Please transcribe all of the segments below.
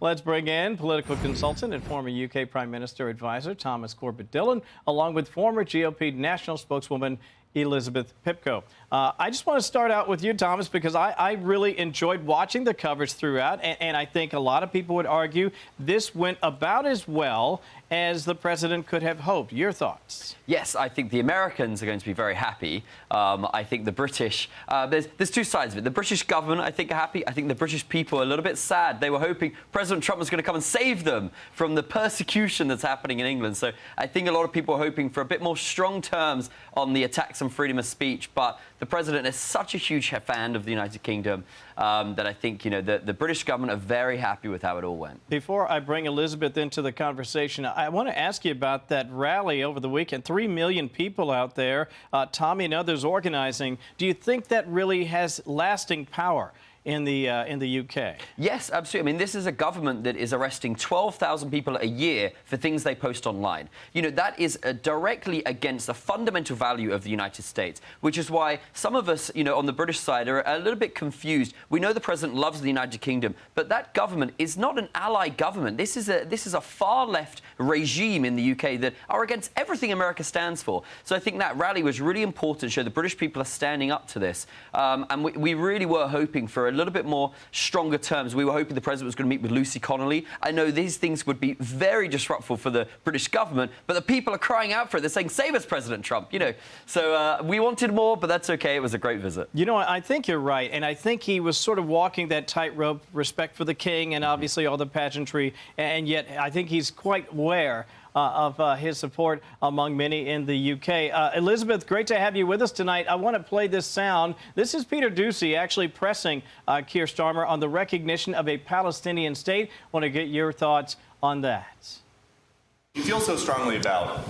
Let's bring in political consultant and former UK Prime Minister advisor Thomas Corbett-Dillon, along with former GOP national spokeswoman Elizabeth Pipko. I just want to start out with you, Thomas, because I really enjoyed watching the coverage throughout, and I think a lot of people would argue this went about as well as the president could have hoped. Your thoughts? Yes, I think the Americans are going to be very happy. I think the British, there's two sides of it. The British government, I think, are happy. I think the British people are a little bit sad. They were hoping President Trump was going to come and save them from the persecution that's happening in England. So I think a lot of people are hoping for a bit more strong terms on the attacks on freedom of speech. But the president is such a huge fan of the United Kingdom that I think, the British government are very happy with how it all went. Before I bring Elizabeth into the conversation, I want to ask you about that rally over the weekend. 3 million people out there, Tommy and others organizing. Do you think that really has lasting power in the UK? Yes, absolutely. I mean, this is a government that is arresting 12,000 people a year for things they post online. That is directly against the fundamental value of the United States, which is why some of us, on the British side are a little bit confused. We know the president loves the United Kingdom, but that government is not an ally government. This is a far-left regime in the UK that are against everything America stands for. So I think that rally was really important to show the British people are standing up to this. And we really were hoping for a little bit more stronger terms. We were hoping the president was going to meet with Lucy Connolly. I know these things would be very disruptive for the British government, but the people are crying out for it. They're saying, save us, President Trump, So we wanted more, but that's okay. It was a great visit. I think you're right, and I think he was sort of walking that tightrope, respect for the king and obviously all the pageantry, and yet I think he's quite aware of his support among many in the UK. Elizabeth, great to have you with us tonight. I want to play this sound. This is Peter Doocy actually pressing Keir Starmer on the recognition of a Palestinian state. Want to get your thoughts on that. You feel so strongly about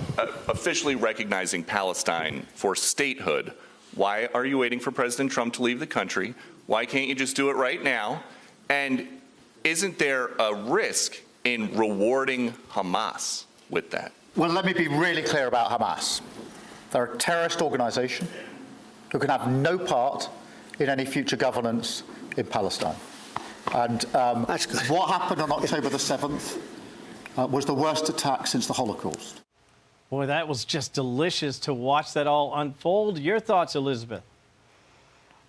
officially recognizing Palestine for statehood. Why are you waiting for President Trump to leave the country? Why can't you just do it right now? And isn't there a risk in rewarding Hamas with that? Well, let me be really clear about Hamas. They're a terrorist organisation who can have no part in any future governance in Palestine. And what happened on October the 7th was the worst attack since the Holocaust. Boy, that was just delicious to watch that all unfold. Your thoughts, Elizabeth?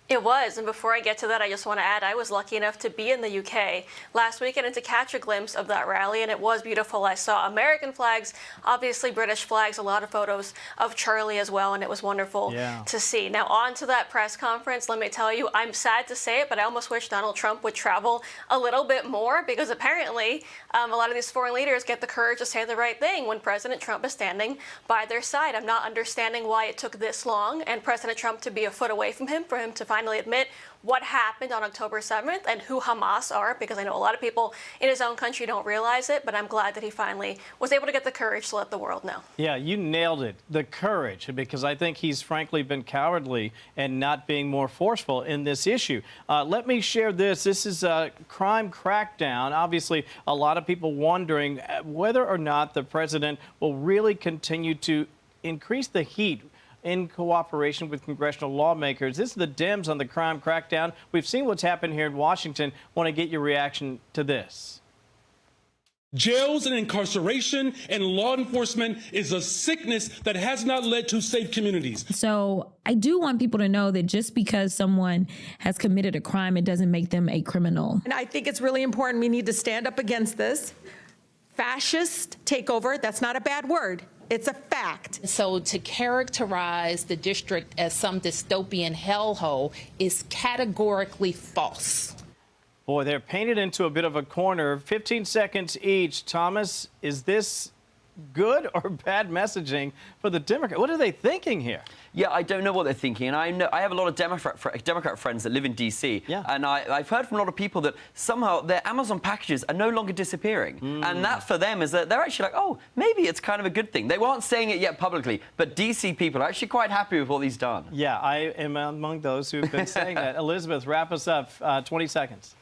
It was, and before I get to that, I just want to add I was lucky enough to be in the UK last weekend and to catch a glimpse of that rally, and it was beautiful. I saw American flags, obviously British flags, a lot of photos of Charlie as well, and it was wonderful to see. Now, on to that press conference, let me tell you, I'm sad to say it, but I almost wish Donald Trump would travel a little bit more, because apparently a lot of these foreign leaders get the courage to say the right thing when President Trump is standing by their side. I'm not understanding why it took this long and President Trump to be a foot away from him, for him to finally admit what happened on October 7th and who Hamas are, because I know a lot of people in his own country don't realize it, but I'm glad that he finally was able to get the courage to let the world know. Yeah, you nailed it, the courage, because I think he's frankly been cowardly and not being more forceful in this issue. Let me share this. This is a crime crackdown. Obviously, a lot of people wondering whether or not the president will really continue to increase the heat in cooperation with congressional lawmakers. This is the Dems on the crime crackdown. We've seen what's happened here in Washington. Want to get your reaction to this. Jails and incarceration and law enforcement is a sickness that has not led to safe communities. So I do want people to know that just because someone has committed a crime, it doesn't make them a criminal. And I think it's really important we need to stand up against this. Fascist takeover, that's not a bad word. It's a fact. So to characterize the district as some dystopian hellhole is categorically false. Boy, they're painted into a bit of a corner. 15 seconds each. Thomas, is this good or bad messaging for the Democrats? What are they thinking here? Yeah, I don't know what they're thinking, and I have a lot of Democrat friends that live in D.C., and I've heard from a lot of people that somehow their Amazon packages are no longer disappearing, and that for them is that they're actually like, oh, maybe it's kind of a good thing. They weren't saying it yet publicly, but D.C. people are actually quite happy with what he's done. Yeah, I am among those who've been saying that. Elizabeth, wrap us up. 20 seconds.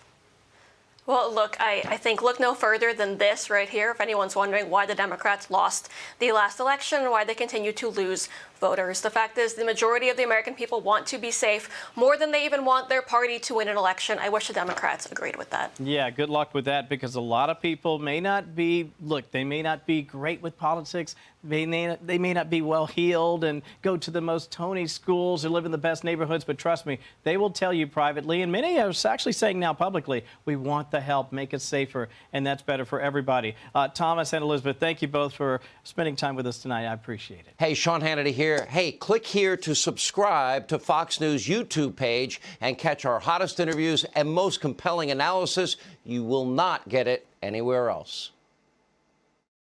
Well, look, I think look no further than this right here. If anyone's wondering why the Democrats lost the last election and why they continue to lose voters, the fact is the majority of the American people want to be safe more than they even want their party to win an election. I wish the Democrats agreed with that. Yeah, good luck with that, because a lot of people may not be, look, they may not be great with politics. They may not be well-heeled and go to the most Tony schools or live in the best neighborhoods, but trust me, they will tell you privately, and many are actually saying now publicly, we want the help, make it safer, and that's better for everybody. Thomas and Elizabeth, thank you both for spending time with us tonight. I appreciate it. Hey, Sean Hannity here. Hey, click here to subscribe to Fox News YouTube page and catch our hottest interviews and most compelling analysis. You will not get it anywhere else.